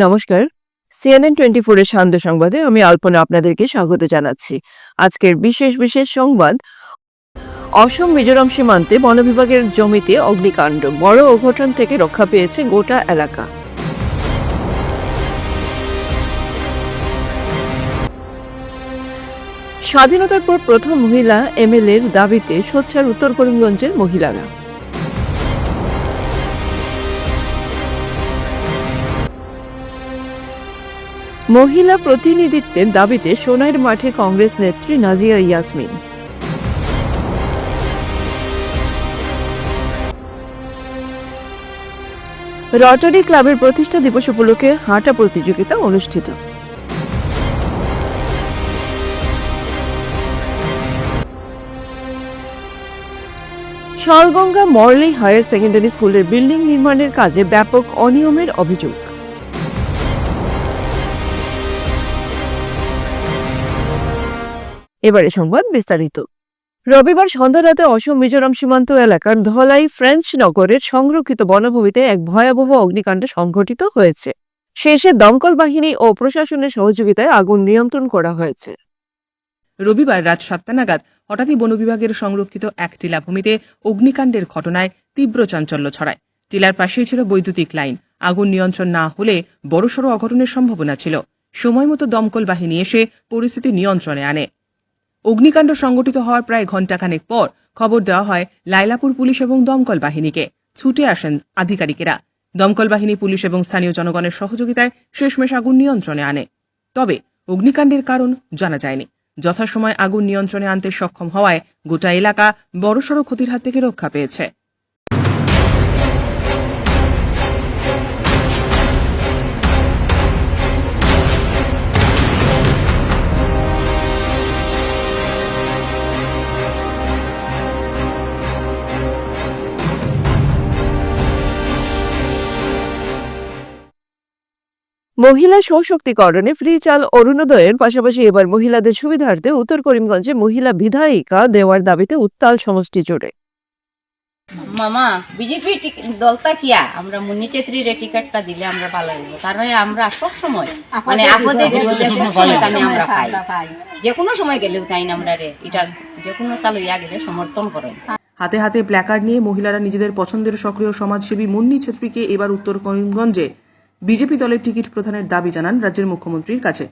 নমস্কার। CNN24 এর সান্ধ্য সংবাদে আমি আলপনা আপনাদেরকে স্বাগত জানাচ্ছি। আজকের বিশেষ সংবাদ, অসম মিজোরাম সীমান্তে বন বিভাগের জমিতে অগ্নিকাণ্ড, বড় অঘটন থেকে রক্ষা পেয়েছে গোটা এলাকা। স্বাধীনতার পর প্রথম মহিলা এমএলএর দাবিতে সোচ্চার উত্তর করিমগঞ্জের মহিলারা। মহিলা প্রতিনিধিত্বের দাবিতে সোনাইর মাঠে কংগ্রেস নেত্রী নাজিয়া ইয়াসমিন। রটারি ক্লাবের প্রতিষ্ঠা দিবস উপলক্ষে হাঁটা প্রতিযোগিতা অনুষ্ঠিত। শালগঙ্গা মরলি হায়ার সেকেন্ডারি স্কুলের বিল্ডিং নির্মাণের কাজে ব্যাপক অনিয়মের অভিযোগ। এবারে সংবাদ বিস্তারিত। রবিবার সন্ধ্যা রাতে অসম মিজোরাম সীমান্ত এলাকার ধলাই ফ্রেঞ্চ নগরের সংরক্ষিত বনভূমিতে এক ভয়াবহ অগ্নিকাণ্ড সংঘটিত হয়েছে। শেষে দমকল বাহিনী ও প্রশাসনের সহযোগিতায় আগুন নিয়ন্ত্রণ করা হয়েছে। রবিবার রাত 7টা নাগাদ হঠাৎই বন বিভাগের সংরক্ষিত এক টিলাভূমিতে অগ্নিকাণ্ডের ঘটনায় তীব্র চাঞ্চল্য ছড়ায়। টিলার পাশেই ছিল বৈদ্যুতিক লাইন। আগুন নিয়ন্ত্রণ না হলে বড়সড় অঘটনের সম্ভাবনা ছিল। সময়মতো দমকল বাহিনী এসে পরিস্থিতি নিয়ন্ত্রণে আনে। অগ্নিকাণ্ড সংঘটিত হওয়ার প্রায় ঘণ্টাখানেক পর খবর দেওয়া হয় লাইলাপুর পুলিশ এবং দমকল বাহিনীকে। ছুটে আসেন আধিকারিকেরা। দমকল বাহিনী, পুলিশ এবং স্থানীয় জনগণের সহযোগিতায় শেষমেশ আগুন নিয়ন্ত্রণে আনে। তবে অগ্নিকাণ্ডের কারণ জানা যায়নি। যথাসময় আগুন নিয়ন্ত্রণে আনতে সক্ষম হওয়ায় গোটা এলাকা বড়সড় ক্ষতির হাত থেকে রক্ষা পেয়েছে। মহিলা সশক্তিকরণে ফ্রি চাল অরুণোদয়ের পাশাপাশি এবার মহিলাদের সুবিধার্থে উত্তর করিমগঞ্জে মহিলা বিধায়িকা দেওয়ার দাবিতে উত্তাল সমষ্টি জুড়ে। মামা বিজেপি দলটা কিয়া আমরা মুন্নি চেত্রীর টিকিটটা দিলে আমরা ভালো হইব, কারণ আমরা সব সময় মানে আপদে বিপদে আমরা পাই, যে কোনো সময় গেলেও তাই আমরা এটা যে কোনো তাল ইয়া গেলে সমর্থন করেন। হাতে হাতে প্ল্যাকার্ড নিয়ে মহিলারা নিজেদের পছন্দের সক্রিয় সমাজসেবী মুন্নি ছেত্রীকে এবার উত্তর করিমগঞ্জে বিজেপি দলের টিকিট প্রদানের দাবি জানান রাজ্যের মুখ্যমন্ত্রীর কাছে।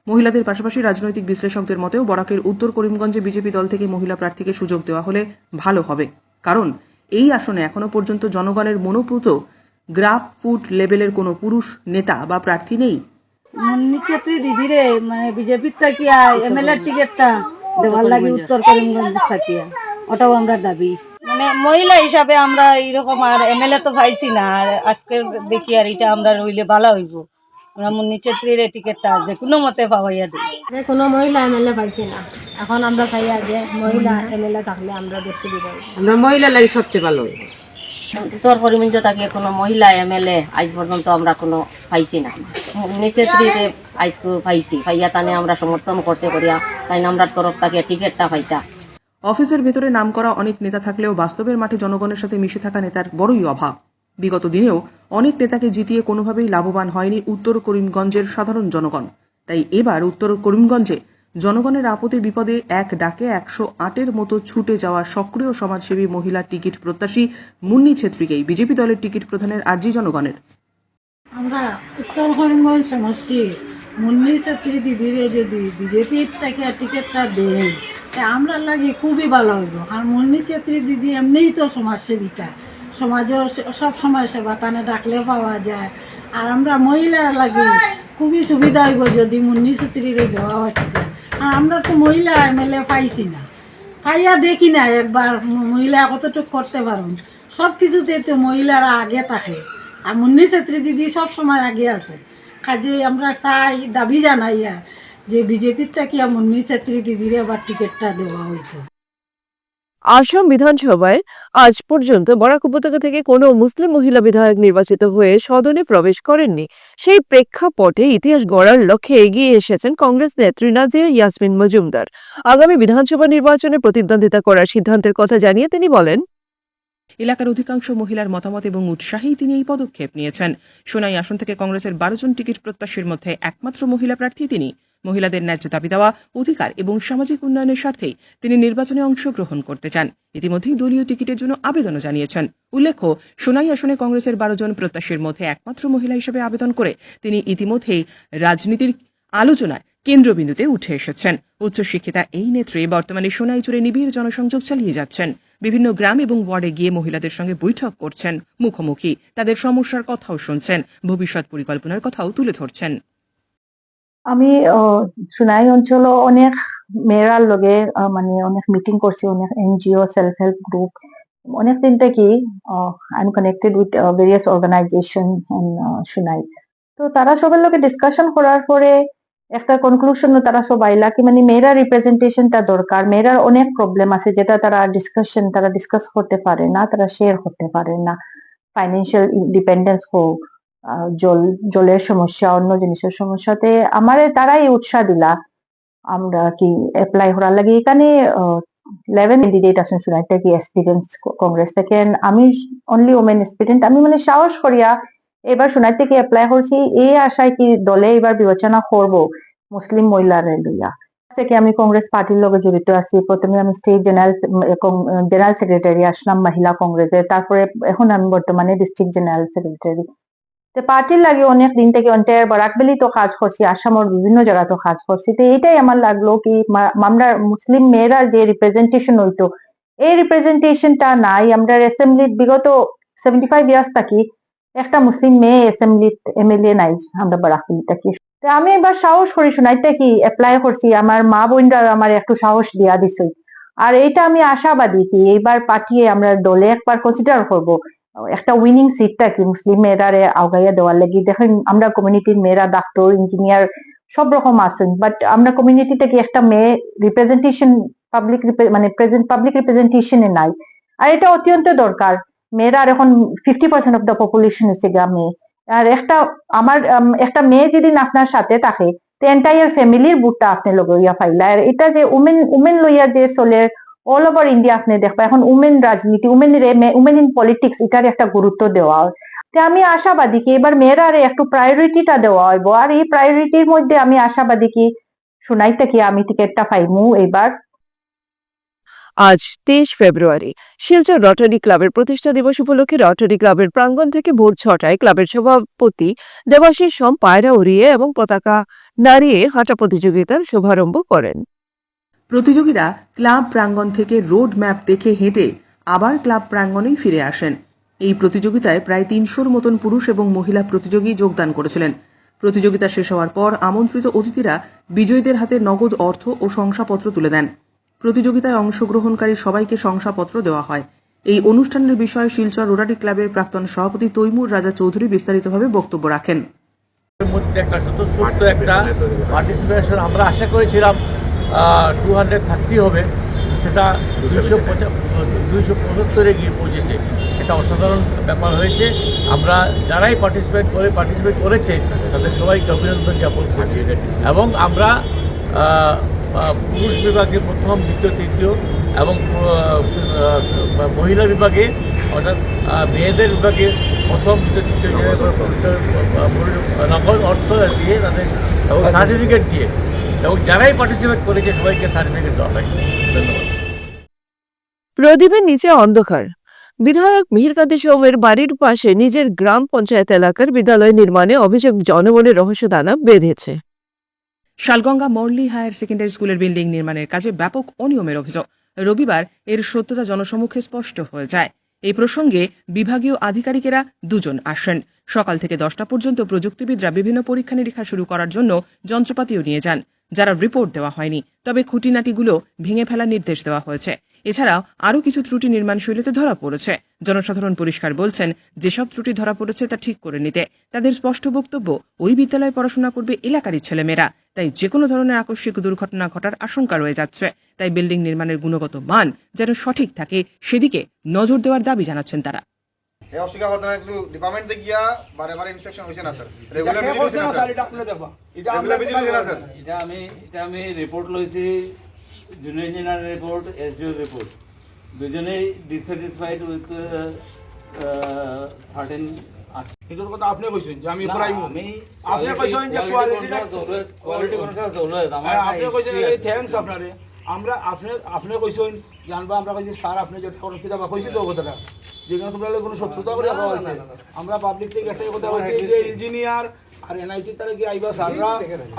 মহিলাদের পাশাপাশি রাজনৈতিক বিশ্লেষকদের মতেও বরাকের উত্তর করিমগঞ্জে বিজেপি দল থেকে মহিলা প্রার্থীকে সুযোগ দেওয়া হলে ভালো হবে, কারণ এই আসনে এখনো পর্যন্ত জনগণের মনোপুত গ্রাফ ফুট লেভেলের কোনো পুরুষ নেতা বা প্রার্থী নেই। মুন্নি ছেত্রী দিদিরে মানে বিজেপির থাকিয়া এমএলএ টিকিটটা দেওয়ার লাগে উত্তর করিমগঞ্জ থাকিয়া, ওটাও আমরা দাবি। মানে মহিলা হিসাবে আমরা এইরকম আর এমএলএ তো পাইছি না, আর আজকে দেখি আর এটা আমরা রইলে ভালো হইব। আমরা মুন্নি ছেত্রীর টিকিটটা যে কোনো মতে পাওয়াইয়া দিই। কোনো মহিলা এমএলএ পাইছি না, এখন আমরা চাই যে মহিলা এমএলএ থাকলে আমরা বেশি দিব, আমরা মহিলা লাগে সবচেয়ে ভালো হইব। উত্তর করিমগঞ্জ থেকে কোনো মহিলা এমএলএ আজ পর্যন্ত আমরা কোনো পাইছি না। মুন্নি চেত্রীরে আজ পাইছি, পাইয়া তানে আমরা সমর্থন করছে করিয়া তাই আমরা তরফ থেকে টিকিটটা পাইতা। অফিসের ভেতরে নাম করা অনেক নেতা থাকলেও বাস্তবের মাঠে জনগণের সাথে মিশে থাকা নেতার বড়ই অভাব। বিগত দিনেও অনেক নেতাকে জিতিয়ে কোনোভাবেই লাভবান হয়নি উত্তর করিমগঞ্জের সাধারণ জনগণ। তাই এবার উত্তর করিমগঞ্জে জনগণের আপদে বিপদে এক ডাকে 108-এর মতো ছুটে যাওয়া সক্রিয় সমাজসেবী মহিলা টিকিট প্রত্যাশী মুন্নি ছেত্রীকেই বিজেপি দলের টিকিট প্রদানের আর্জি জনগণের। আমরা উত্তর করিমগঞ্জ সমষ্টি মুন্নি ছেত্রী দিদিরে যদি বিজেপির থেকে টিকিটটা দেয় আমরা লাগে খুবই ভালো হইব। আর মুন্নি ছেত্রী দিদি এমনিই তো সমাজসেবিকা, সমাজের সব সময় সেবা তানে ডাকলেও পাওয়া যায়। আর আমরা মহিলার লাগে খুবই সুবিধা হইব যদি মুন্নি ছেত্রীরে দেওয়া হয় টিকিট। আর আমরা তো মহিলা এমএলএ পাইছি না, পাইয়া দেখি না একবার মহিলা কতটুকু করতে পারুন। সব কিছুতে তো মহিলারা আগে থাকে, আর মুন্নি ছেত্রী দিদি সব সময় আগে আছে। কাজে আমরা চাই, দাবি জানাইয়া যে বিজেপির থেকে মুন্নি ছেত্রী দিদির আবার টিকিটটা দেওয়া হইতো। আসাম বিধানসভায় আজ পর্যন্ত বরাক উপত্যকা থেকে কোনো মুসলিম মহিলা বিধায়ক নির্বাচিত হয়ে সদনে প্রবেশ করেননি। সেই প্রেক্ষাপটে ইতিহাস গড়ার লক্ষ্যে এগিয়ে এসেছেন কংগ্রেস নেত্রী নাজিয়া ইয়াসমিন মজুমদার। আগামী বিধানসভা নির্বাচনে প্রতিদ্বন্দ্বিতা করার সিদ্ধান্তের কথা জানিয়ে তিনি বলেন, এলাকার অধিকাংশ মহিলার মতামত এবং উৎসাহেই তিনি এই পদক্ষেপ নিয়েছেন। সোনাই আসন থেকে কংগ্রেসের 12 জন টিকিট প্রত্যাশীর মধ্যে একমাত্র মহিলা প্রার্থী তিনি। মহিলাদের ন্যায্য দাবি দেওয়া, অধিকার এবং সামাজিক উন্নয়নের স্বার্থেই তিনি নির্বাচনে অংশগ্রহণ করতে চান। ইতিমধ্যেই দলীয় টিকিটের জন্য আবেদনও জানিয়েছেন। উল্লেখ্য, সোনাই আসনে কংগ্রেসের 12 জন প্রত্যাশীর মধ্যে একমাত্র মহিলা হিসেবে আবেদন করে তিনি ইতিমধ্যেই রাজনীতির আলোচনায় কেন্দ্রবিন্দুতে উঠে এসেছেন। উচ্চশিক্ষিতা এই নেত্রী বর্তমানে সোনাই জুড়ে নিবিড় জনসংযোগ চালিয়ে যাচ্ছেন। বিভিন্ন গ্রাম এবং ওয়ার্ডে গিয়ে মহিলাদের সঙ্গে বৈঠক করছেন, মুখোমুখি তাদের সমস্যার কথাও শুনছেন, ভবিষ্যৎ পরিকল্পনার কথাও তুলে ধরছেন। আমি সোনাই অঞ্চল অনেক মেয়েরার লগে মানে অনেক মিটিং করছি, অনেক এনজিও, সেলফ হেল্প গ্রুপ, অনেক দিন থেকে I am connected with various organization Sonai. তো তারা সবার লগে ডিসকাশন করার পরে একটা কনক্লুশন তারা সব আইলা কি মানে মেয়েরা রিপ্রেজেন্টেশনটা দরকার। মেয়েরার অনেক প্রবলেম আছে যেটা তারা ডিসকাস করতে পারে না, তারা শেয়ার করতে পারে না। ফাইন্যান্সিয়াল ইন্ডিপেন্ডেন্স হোক, জলের সমস্যা, অন্য জিনিসের সমস্যাতে আমারে তারাই উৎসাহ দিলা আমরা কি অ্যাপ্লাই করার লাগে। এখানে 11 ক্যান্ডিডেট আছেন সোনাই থেকে এক্সপিরিয়েন্স কংগ্রেস থেকে, আমি অনলি ওমেন এক্সপিরিয়েন্স। আমি মানে সাহস করিয়া এবার সোনাই থেকে অ্যাপ্লাই করছি এই আশায় কি দলে এবার বিবেচনা করব মুসলিম মহিলারে লইয়া। থেকে আমি কংগ্রেস পার্টির লগে জড়িত আছি। প্রথমে আমি স্টেট জেনারেল সেক্রেটারি আসলাম মহিলা কংগ্রেসের, তারপরে এখন আমি বর্তমানে ডিস্ট্রিক্ট জেনারেল সেক্রেটারি। পার্টির লাগে অনেক দিন থেকে অন্টার বরাকবেলি তো কাজ করছি, আসামের বিভিন্ন জায়গা তো কাজ করছি। তো এটাই আমার লাগলো কি আমরা মুসলিম মেয়েরা যে রিপ্রেজেন্টেশন হইতো এই রিপ্রেজেন্টেশনটা নাই। আমরা অ্যাসেম্বলির বিগত 75 ইয়ার্স থাকি একটা মুসলিম মেয়ে অ্যাসেম্বলির এমএলএ নাই আমরা বরাকবেলি থাকি। আমি এবার সাহস করি শোনাইতে কি অ্যাপ্লাই করছি, আমার মা বোনরা আমার একটু সাহস দিয়া দিছে। আর এইটা আমি আশাবাদী কি এইবার পাঠিয়ে আমরা দলে একবার কনসিডার করবো একটা উইনিং সিটটা কি মুসলিম মেয়েরারে আগাইয়া দেওয়ার লাগি। দেখেন আমরা কমিউনিটির মেয়েরা ডাক্তার, ইঞ্জিনিয়ার সব রকম আছেন, বাট আমরা কমিউনিটি থেকে একটা মেয়ে রিপ্রেজেন্টেশন পাবলিক রিপ্রেজেন্টেশনে নাই। আর এটা অত্যন্ত দরকার। মেয়েরা এখন 50% অফ দ্য পপুলেশন হচ্ছে গা মেয়ে। আর একটা মেয়ে যেদিন আপনার সাথে থাকে এন্টায়ার ফ্যামিলির বুটটা আপনি লইয়া পাইলা। আর এটা যে উমেন লইয়া যে চলে অল ওভার ইন্ডিয়া আপনি দেখবা এখন উমেন রাজনীতি, উমেন ইন পলিটিক্স এটার একটা গুরুত্ব দেওয়া হয়। আমি আশাবাদী কি এবার মেয়েরা একটু প্রায়োরিটিটা দেওয়া হইব। আর এই প্রায়োরিটির মধ্যে আমি আশাবাদী কি সোনাই থেকে আমি টিকিটটা পাইমু এবার। আজ 23 ফেব্রুয়ারি শিলচর রটারি ক্লাবের প্রতিষ্ঠা দিবস উপলক্ষে রটারি ক্লাবের প্রাঙ্গণ থেকে ভোর 6টায় ক্লাবের সভাপতি দেবাশিস সোম পায়রা উড়িয়ে এবং পতাকা নাড়িয়ে হাঁটা প্রতিযোগিতার শুভারম্ভ করেন। প্রতিযোগীরা ক্লাব প্রাঙ্গণ থেকে রোড ম্যাপ দেখে হেঁটে আবার ক্লাব প্রাঙ্গণেই ফিরে আসেন। এই প্রতিযোগিতায় প্রায় 300-র মতন পুরুষ এবং মহিলা প্রতিযোগী যোগদান করেছিলেন। প্রতিযোগিতা শেষ হওয়ার পর আমন্ত্রিত অতিথিরা বিজয়ীদের হাতে নগদ অর্থ ও শংসাপত্র তুলে দেন। প্রতিযোগিতায় অংশগ্রহণকারী সবাইকে শংসাপত্র দেওয়া হয়। এই অনুষ্ঠানের বিষয়ে শিলচর রোটারি ক্লাবের প্রাক্তন সভাপতি তৈমুর রাজা চৌধুরী বিস্তারিতভাবে বক্তব্য রাখেন। একটা স্বতঃস্ফূর্ত একটা পার্টিসিপেশন আমরা আশা করেছিলাম 230 হবে, সেটা 275-এ গিয়ে পৌঁছেছে। এটা অসাধারণ ব্যাপার হয়েছে। আমরা যারাই পার্টিসিপেট করেছে তাদের সবাইকে অভিনন্দন জ্ঞাপন করছি। এবং আমরা পুরুষ বিভাগে প্রথম, দ্বিতীয়, তৃতীয় এবং মহিলা বিভাগে অর্থাৎ মেয়েদের বিভাগে প্রথম, দ্বিতীয়, তৃতীয় নগদ অর্থ দিয়ে তাদের এবং সার্টিফিকেট দিয়ে এবং যারাই পার্টিসিপেট করেছে সবাইকে সার্টিফিকেট দেওয়া হয়েছে। ধন্যবাদ। প্রদীপের নিচে অন্ধকার। বিধায়ক মিহিরকান্তি সোমের বাড়ির পাশে নিজের গ্রাম পঞ্চায়েত এলাকার বিদ্যালয় নির্মাণে অভিযোগ জনমনে রহস্যদানা বেঁধেছে। শালগঙ্গা মর্লি হায়ার সেকেন্ডারি স্কুলের বিল্ডিং নির্মাণের কাজে ব্যাপক অনিয়মের অভিযোগ। রবিবার এর সত্যতা জনসম্মুখে স্পষ্ট হয়ে যায়। এই প্রসঙ্গে বিভাগীয় আধিকারিকেরা 2 জন আসেন। সকাল থেকে 10টা পর্যন্ত প্রযুক্তিবিদরা বিভিন্ন পরীক্ষা নিরীক্ষা শুরু করার জন্য যন্ত্রপাতিও নিয়ে যান, যারা রিপোর্ট দেওয়া হয়নি। তবে খুঁটিনাটিগুলো ভেঙে ফেলার নির্দেশ দেওয়া হয়েছে। এছাড়াও আরও কিছু ত্রুটি নির্মাণ শৈলীতে ধরা পড়েছে। জনসাধারণ পরিষ্কার বলছেন, যেসব ত্রুটি ধরা পড়েছে তা ঠিক করে নিতে। তাদের স্পষ্ট বক্তব্য, ওই বিদ্যালয়ে পড়াশোনা করবে এলাকারই ছেলেমেয়েরা, তাই যে কোনো ধরনের আকস্মিক দুর্ঘটনা ঘটার আশঙ্কা রয়ে যাচ্ছে। তাই বিল্ডিং নির্মাণের গুণগত মান যেন সঠিক থাকে সেদিকে নজর দেওয়ার দাবি জানাচ্ছেন তারা। এই অসুবিধা ঘটনাগুলো ডিপার্টমেন্টে গিয়া বারে বারে ইন্সপেকশন হইছে না স্যার? রেগুলার ভিজিট হইছে না স্যার? এটা আপনি দেখবা। এটা আমি রিপোর্ট লইছি, junior engineer report, SDO report. দুজনেই ডিসস্যাটিসফাইড উইথ সার্টেন এটার কথা আপনি কইছেন যে আমি না, করাইবো আমি আপনি কইছেন যে কোয়ালিটি কন্ট্রোল অলওয়েজ আমার আপনি কইছেন থ্যাঙ্কস আপনারে আমরা আপনি কইছেন জানবা আমরা কইছি স্যার আপনি যে ঠাকুর কিতাব কইছি তো কথাটা যেখানে তোমরা কোনো শত্রুতা করে আমরা বলছি আমরা পাবলিক থেকে একটাই কথা বলছি যে ইঞ্জিনিয়ার আর এনআইটি তারা কি আইবা স্যাররা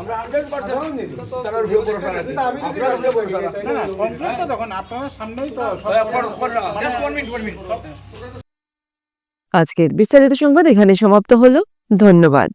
আমরা 100% তারা রিভিউ করে ফেলাতে আপনারা রিভিউ করে ফেলাতে না কমপ্লিট তো তখন আপনারা সামনেই তো জাস্ট 1 মিনিট আজকের বিস্তারিত সংবাদ এখানে সমাপ্ত হলো। ধন্যবাদ।